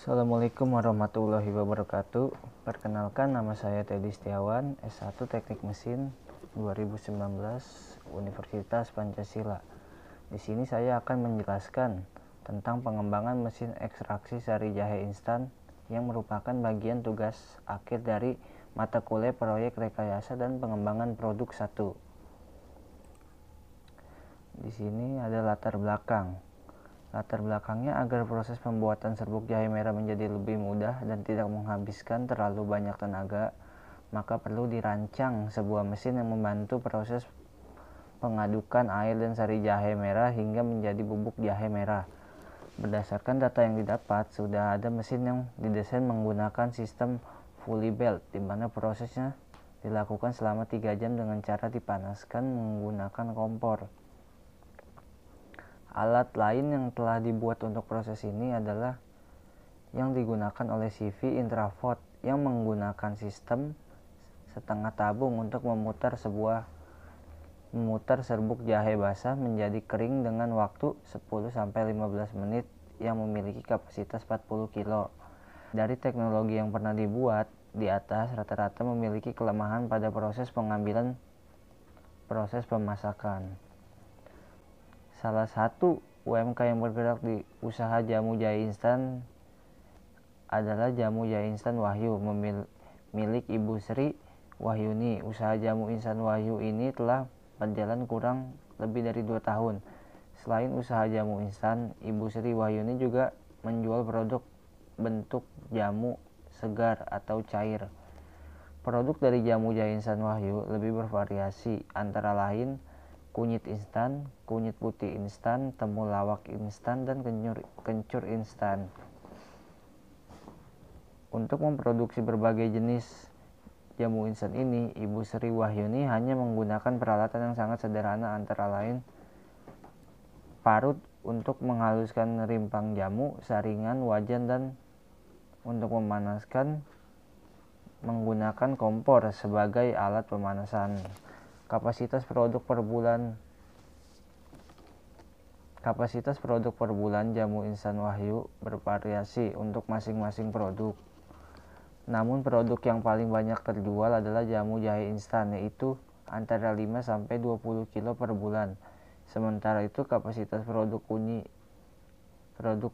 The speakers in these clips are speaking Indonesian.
Assalamualaikum warahmatullahi wabarakatuh. Perkenalkan, nama saya Teddy Setiawan, S1 Teknik Mesin 2019 Universitas Pancasila. Di sini saya akan menjelaskan tentang pengembangan mesin ekstraksi sari jahe instan yang merupakan bagian tugas akhir dari mata kuliah proyek rekayasa dan pengembangan produk 1. Di sini ada latar belakang. Latar belakangnya, agar proses pembuatan serbuk jahe merah menjadi lebih mudah dan tidak menghabiskan terlalu banyak tenaga, maka perlu dirancang sebuah mesin yang membantu proses pengadukan air dan sari jahe merah hingga menjadi bubuk jahe merah. Berdasarkan data yang didapat, sudah ada mesin yang didesain menggunakan sistem fully belt, di mana prosesnya dilakukan selama 3 jam dengan cara dipanaskan menggunakan kompor. Alat lain yang telah dibuat untuk proses ini adalah yang digunakan oleh CV Intravot yang menggunakan sistem setengah tabung untuk memutar serbuk jahe basah menjadi kering dengan waktu 10-15 menit yang memiliki kapasitas 40 kg. Dari teknologi yang pernah dibuat di atas, rata-rata memiliki kelemahan pada proses pemasakan. Salah satu UMK yang bergerak di usaha jamu jahe instan adalah Jamu Jahe Instan Wahyu, milik Ibu Sri Wahyuni. Usaha jamu instan Wahyu ini telah berjalan kurang lebih dari 2 tahun. Selain usaha jamu instan, Ibu Sri Wahyuni juga menjual produk bentuk jamu segar atau cair. Produk dari Jamu Jahe Instan Wahyu lebih bervariasi, antara lain kunyit instan, kunyit putih instan, temulawak instan, dan kencur instan. Untuk memproduksi berbagai jenis jamu instan ini, Ibu Sri Wahyuni hanya menggunakan peralatan yang sangat sederhana, antara lain parut untuk menghaluskan rimpang jamu, saringan, wajan, dan untuk memanaskan menggunakan kompor sebagai alat pemanasan. Kapasitas produk per bulan jamu instan Wahyu bervariasi untuk masing-masing produk. Namun produk yang paling banyak terjual adalah jamu jahe instan, yaitu antara 5-20 kg per bulan. Sementara itu kapasitas produk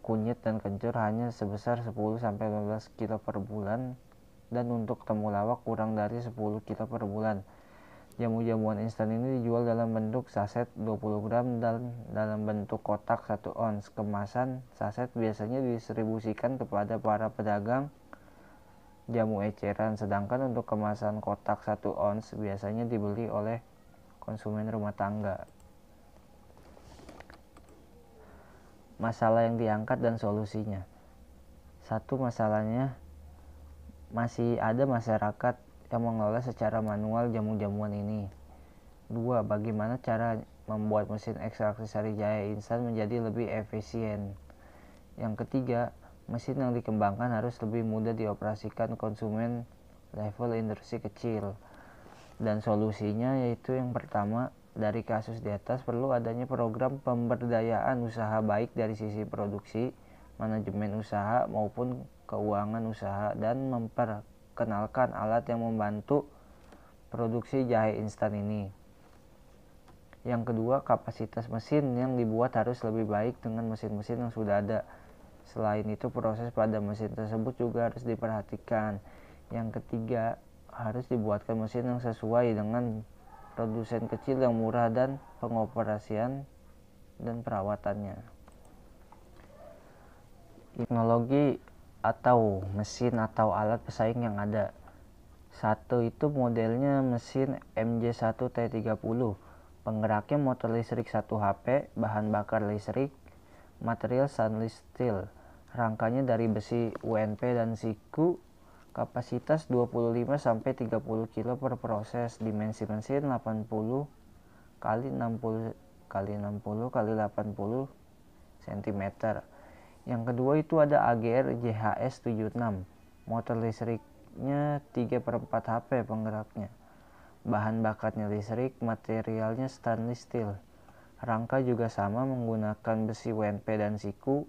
kunyit dan kencur hanya sebesar 10-15 kg per bulan, dan untuk temulawak kurang dari 10 kg per bulan. Jamu-jamuan instan ini dijual dalam bentuk saset 20 gram dan dalam bentuk kotak 1 ons. Kemasan saset biasanya didistribusikan kepada para pedagang jamu eceran, sedangkan untuk kemasan kotak 1 ons biasanya dibeli oleh konsumen rumah tangga. Masalah yang diangkat dan solusinya. 1. Masalahnya, masih ada masyarakat yang mengelola secara manual jamu-jamuan ini. 2. Bagaimana cara membuat mesin ekstraksi sari jahe instan menjadi lebih efisien. Yang ketiga, mesin yang dikembangkan harus lebih mudah dioperasikan konsumen level industri kecil. Dan solusinya yaitu yang pertama, dari kasus di atas perlu adanya program pemberdayaan usaha baik dari sisi produksi, manajemen usaha maupun keuangan usaha, dan memperkenalkan alat yang membantu produksi jahe instan ini. Yang kedua, kapasitas mesin yang dibuat harus lebih baik dengan mesin-mesin yang sudah ada. Selain itu, proses pada mesin tersebut juga harus diperhatikan. Yang ketiga, harus dibuatkan mesin yang sesuai dengan produsen kecil yang murah dan pengoperasian dan perawatannya. Teknologi atau mesin atau alat pesaing yang ada. 1. Itu modelnya mesin MJ1T30. Penggeraknya motor listrik 1 HP, bahan bakar listrik, material stainless steel. Rangkanya dari besi UNP dan siku. Kapasitas 25-30 kg per proses. Dimensi mesin 80 x 60 x 60 x 80 cm. Yang kedua itu ada AGR JHS76. Motor listriknya 3/4 HP penggeraknya. Bahan bakarnya listrik, materialnya stainless steel. Rangka juga sama menggunakan besi WNP dan siku.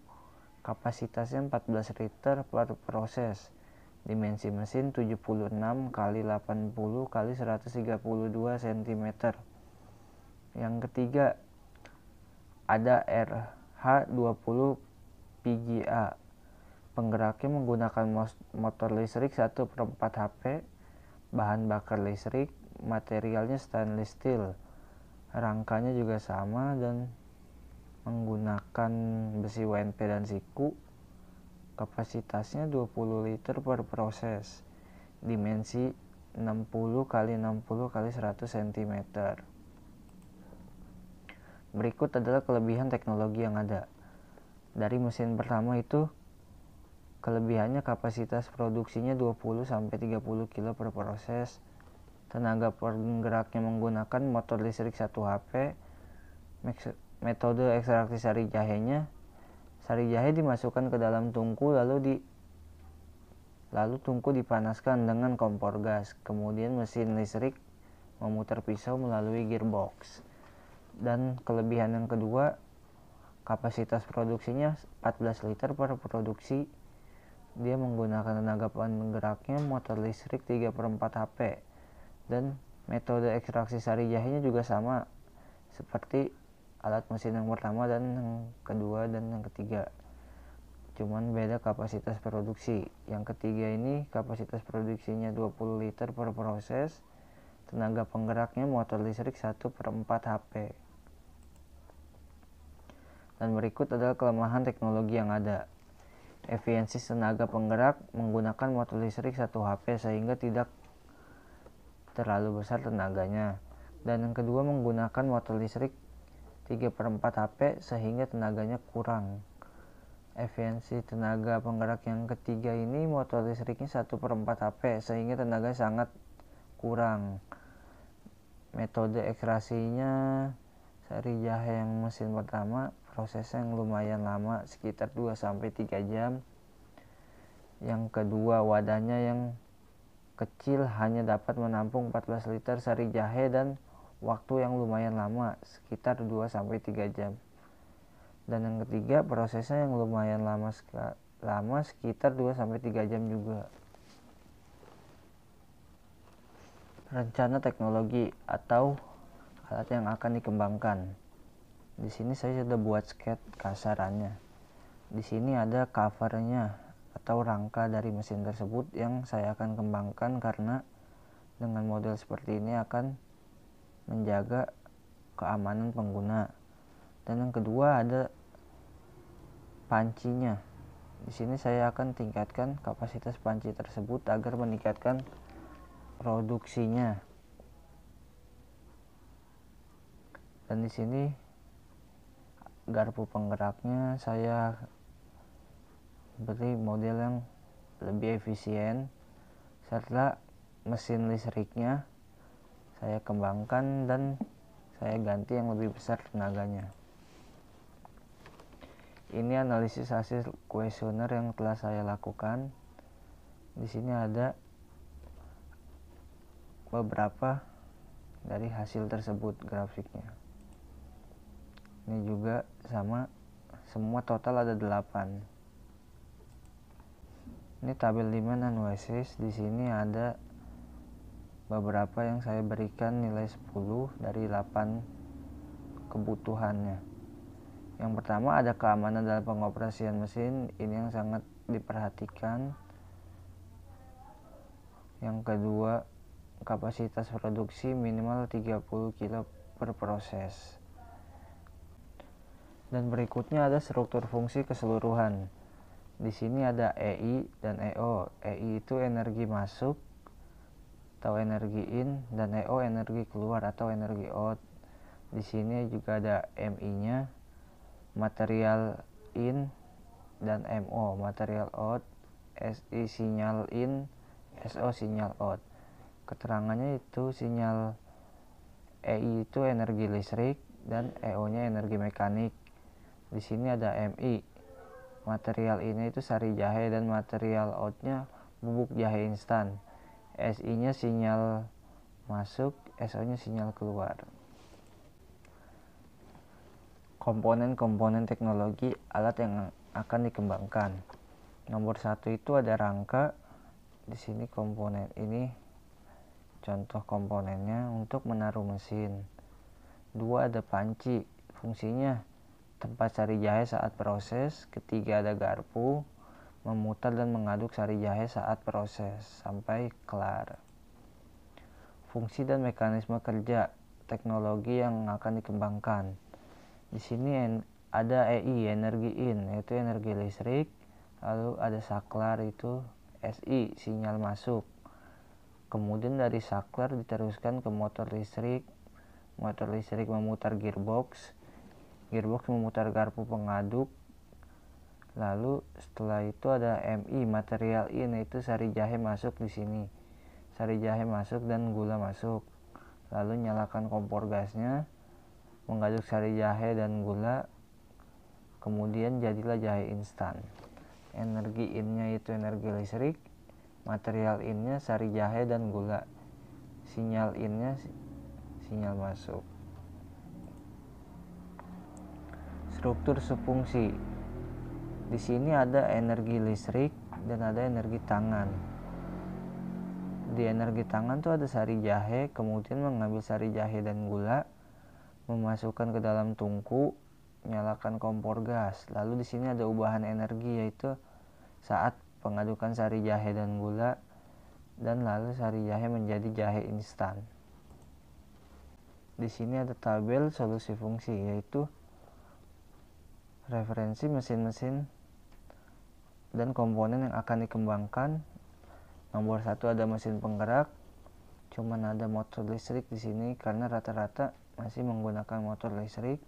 Kapasitasnya 14 liter per proses. Dimensi mesin 76 kali 80 kali 132 cm. Yang ketiga, ada RH20 PGA. Penggeraknya menggunakan motor listrik 1/4 HP, bahan bakar listrik, materialnya stainless steel. Rangkanya juga sama dan menggunakan besi WNP dan siku. Kapasitasnya 20 liter per proses. Dimensi 60 kali 60 kali 100 cm. Berikut adalah kelebihan teknologi yang ada. Dari mesin pertama itu, kelebihannya kapasitas produksinya 20-30 kg per proses. Tenaga penggeraknya menggunakan motor listrik 1 HP. Metode ekstraksi sari jahenya, sari jahe dimasukkan ke dalam tungku lalu tungku dipanaskan dengan kompor gas. Kemudian mesin listrik memutar pisau melalui gearbox. Dan kelebihan yang kedua, kapasitas produksinya 14 liter per produksi. Dia menggunakan tenaga penggeraknya motor listrik 3/4 HP. Dan metode ekstraksi sari jahenya juga sama seperti alat mesin yang pertama dan yang kedua dan yang ketiga, cuman beda kapasitas produksi. Yang ketiga ini kapasitas produksinya 20 liter per proses. Tenaga penggeraknya motor listrik 1/4 HP. Dan berikut adalah kelemahan teknologi yang ada. Efisiensi tenaga penggerak menggunakan motor listrik 1 HP sehingga tidak terlalu besar tenaganya. Dan yang kedua, menggunakan motor listrik 3/4 HP sehingga tenaganya kurang. Efisiensi tenaga penggerak yang ketiga ini motor listriknya 1/4 HP sehingga tenaga sangat kurang. Metode ekstraksinya sari jahe yang mesin pertama, prosesnya yang lumayan lama sekitar 2-3 jam. Yang kedua, wadahnya yang kecil hanya dapat menampung 14 liter sari jahe dan waktu yang lumayan lama sekitar 2-3 jam. Dan yang ketiga, prosesnya yang lumayan lama sekitar 2-3 jam juga. Rencana teknologi atau alat yang akan dikembangkan. Di sini saya sudah buat sketch kasarannya. Di sini ada covernya atau rangka dari mesin tersebut yang saya akan kembangkan karena dengan model seperti ini akan menjaga keamanan pengguna. Dan yang kedua ada pancinya. Di sini saya akan tingkatkan kapasitas panci tersebut agar meningkatkan produksinya. Dan di sini garpu penggeraknya saya beri model yang lebih efisien, serta mesin listriknya saya kembangkan dan saya ganti yang lebih besar tenaganya. Ini analisis hasil kuesioner yang telah saya lakukan. Di sini ada beberapa dari hasil tersebut grafiknya. Ini juga sama, semua total ada 8. Ini tabel demand analysis. Di sini ada beberapa yang saya berikan nilai 10 dari 8 kebutuhannya. Yang pertama ada keamanan dalam pengoperasian mesin, ini yang sangat diperhatikan. Yang kedua, kapasitas produksi minimal 30 kg per proses. Dan berikutnya ada struktur fungsi keseluruhan. Di sini ada EI dan EO. EI itu energi masuk atau energi in, dan EO energi keluar atau energi out. Di sini juga ada MI-nya, material in, dan MO, material out. SI sinyal in, SO sinyal out. Keterangannya itu sinyal EI itu energi listrik dan EO-nya energi mekanik. Di sini ada MI, material ini itu sari jahe dan material out-nya bubuk jahe instan. SI-nya sinyal masuk, SO-nya sinyal keluar. Komponen-komponen teknologi alat yang akan dikembangkan. Nomor 1 itu ada rangka. Di sini komponen ini contoh komponennya untuk menaruh mesin. 2 ada panci, fungsinya tempat sari jahe saat proses. Ketiga ada garpu, memutar dan mengaduk sari jahe saat proses sampai kelar. Fungsi dan mekanisme kerja teknologi yang akan dikembangkan. Di sini ada EI, energi in, yaitu energi listrik. Lalu ada saklar, itu SI, sinyal masuk. Kemudian dari saklar diteruskan ke motor listrik. Motor listrik memutar gearbox. Gearbox memutar garpu pengaduk. Lalu setelah itu ada MI, material in, yaitu sari jahe masuk di sini. Sari jahe masuk dan gula masuk. Lalu nyalakan kompor gasnya, mengaduk sari jahe dan gula. Kemudian jadilah jahe instan. Energi innya itu energi listrik, material innya sari jahe dan gula, sinyal innya sinyal masuk. Struktur sefungsi. Di sini ada energi listrik dan ada energi tangan. Di energi tangan tuh ada sari jahe, kemudian mengambil sari jahe dan gula, memasukkan ke dalam tungku, nyalakan kompor gas. Lalu di sini ada ubahan energi, yaitu saat pengadukan sari jahe dan gula, dan lalu sari jahe menjadi jahe instan. Di sini ada tabel solusi fungsi, yaitu referensi mesin-mesin dan komponen yang akan dikembangkan. Nomor 1 ada mesin penggerak, cuman ada motor listrik di sini karena rata-rata masih menggunakan motor listrik.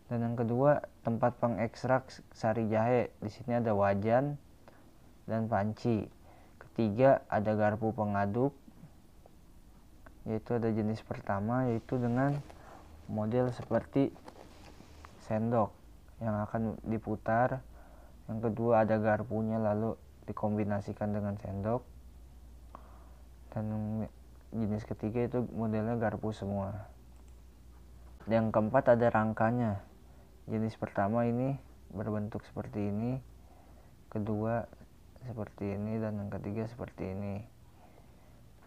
Dan yang kedua, tempat pengekstrak sari jahe. Di sini ada wajan dan panci. Ketiga, ada garpu pengaduk, yaitu ada jenis pertama, yaitu dengan model seperti sendok yang akan diputar. Yang kedua ada garpunya lalu dikombinasikan dengan sendok. Dan jenis ketiga itu modelnya garpu semua. Yang keempat ada rangkanya. Jenis pertama ini berbentuk seperti ini, kedua seperti ini, dan yang ketiga seperti ini.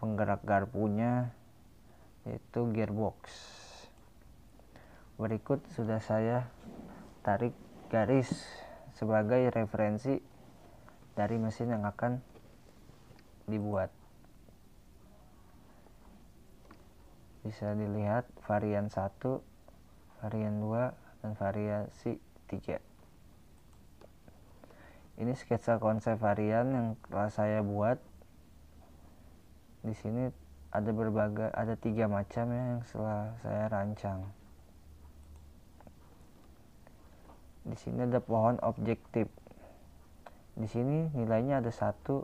Penggerak garpunya yaitu gearbox. Berikut sudah saya tarik garis sebagai referensi dari mesin yang akan dibuat. Bisa dilihat varian 1, varian 2, dan variasi 3. Ini sketsa konsep varian yang telah saya buat. Di sini ada 3 macam ya yang setelah saya rancang. Di sini ada pohon objektif. Di sini nilainya ada 1,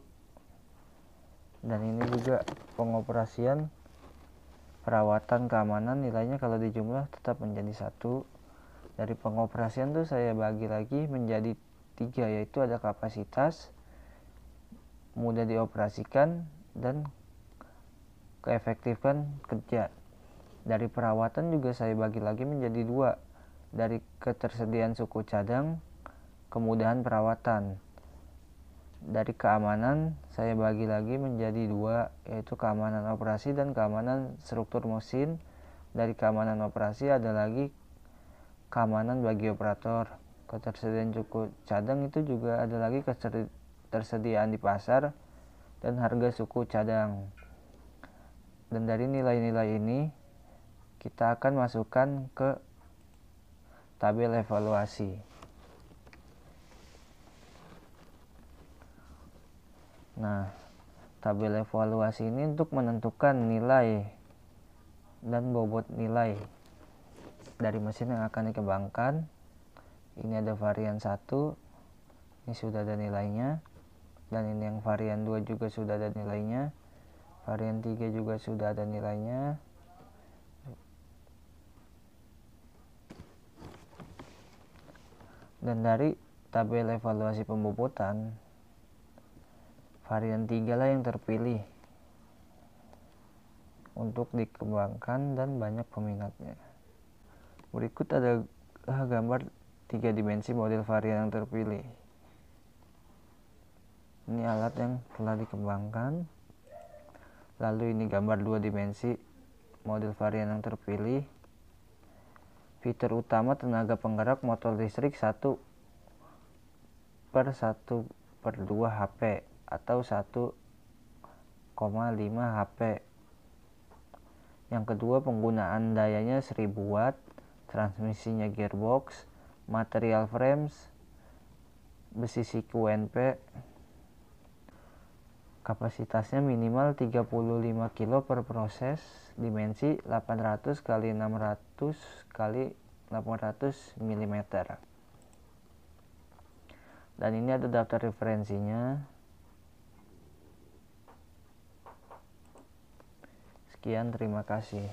dan ini juga pengoperasian, perawatan, keamanan, nilainya kalau dijumlah tetap menjadi 1. Dari pengoperasian tuh saya bagi lagi menjadi 3, yaitu ada kapasitas, mudah dioperasikan, dan keefektifan kerja. Dari perawatan juga saya bagi lagi menjadi 2, dari ketersediaan suku cadang, kemudahan perawatan. Dari keamanan saya bagi lagi menjadi 2, yaitu keamanan operasi dan keamanan struktur mesin. Dari keamanan operasi ada lagi keamanan bagi operator. Ketersediaan suku cadang itu juga ada lagi ketersediaan di pasar dan harga suku cadang. Dan dari nilai-nilai ini kita akan masukkan ke tabel evaluasi. Nah, tabel evaluasi ini untuk menentukan nilai dan bobot nilai dari mesin yang akan dikembangkan. Ini ada varian 1, ini sudah ada nilainya, dan ini yang varian 2 juga sudah ada nilainya, varian 3 juga sudah ada nilainya. Dan dari tabel evaluasi pembobotan, varian 3 lah yang terpilih untuk dikembangkan dan banyak peminatnya. Berikut ada gambar 3 dimensi model varian yang terpilih. Ini alat yang telah dikembangkan. Lalu ini gambar 2 dimensi model varian yang terpilih. Fitur utama tenaga penggerak motor listrik 1/1/2 HP atau 1,5 HP. Yang kedua, penggunaan dayanya 1000 watt, transmisinya gearbox, material frames, besi siku NP, kapasitasnya minimal 35 kilo per proses, dimensi 800 x 600 x 800 mm. Dan ini ada daftar referensinya. Sekian, terima kasih.